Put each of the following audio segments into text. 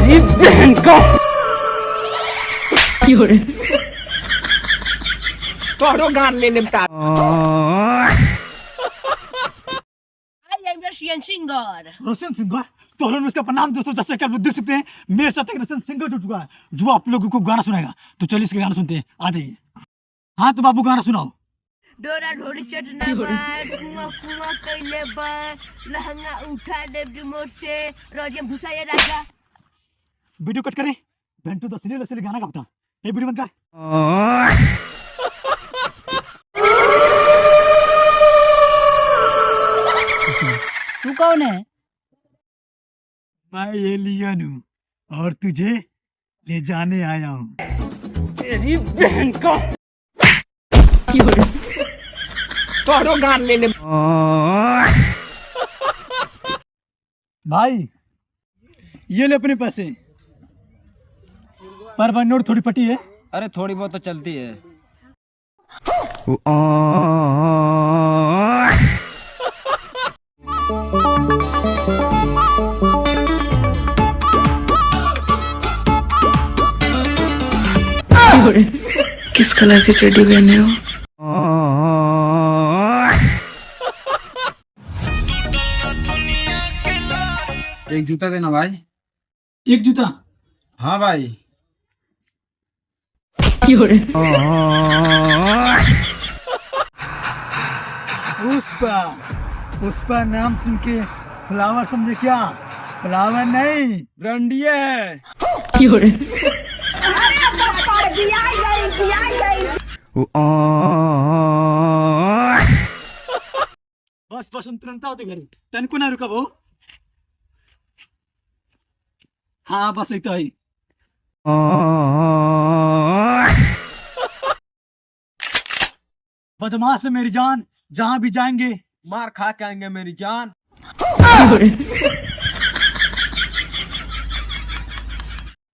तेरी बहन का तोड़ो गान ले निपटा। I am Russian singer. Russian singer तो हम इसका प्रणाम दोस्तों। जैसे कि आप लोग देख सकते हैं मेरे साथ एक रशियन सिंगर जुड़ चुका है जो आप लोगों को गाना सुनाएगा। तो चलिए इसके गाना सुनते हैं, आ जाइए। हाँ तो बाबू गाना सुनाओ। डोरा ढोरी चटना बार कुआं कुआं कैले बार लहंगा उठा दे रिमोट से रोजे भुसाया राजा। वीडियो कट करें बहन तो असली असली गाना गाता। ये वीडियो बंद कर। तू कौन है? मैं एलियन हूँ और तुझे ले जाने आया हूँ। तेरी बहन का तोड़ो गान ले निपटा। भाई ये ले अपने पैसे। पर भाई नोट थोड़ी फटी है। अरे थोड़ी बहुत तो चलती है। किस कलर की चड्डी पहने हो? एक जूता देना भाई। एक जूता? हाँ भाई। पुष्पा पुष्पा नाम सुन के फ्लावर समझे क्या? फ्लावर नहीं रंडिया है। बस बस तुरंत आओ घरी तन को ना रुका वो। हाँ बस एक तो है। बदमाश है मेरी जान, जहां भी जाएंगे मार खा के आएंगे मेरी जान।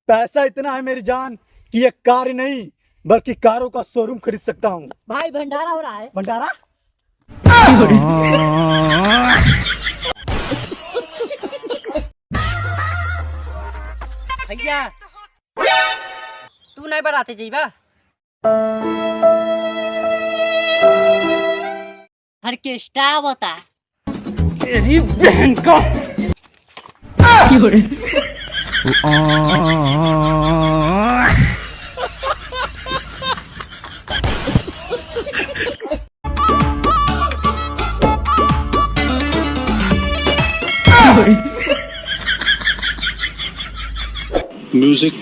पैसा इतना है मेरी जान कि एक कार नहीं बल्कि कारों का शोरूम खरीद सकता हूँ। भाई भंडारा हो रहा है। भंडारा? भैया तू नहीं बराते जाइबा? ऑर्केस्ट्रा बता। तेरी बहन का Music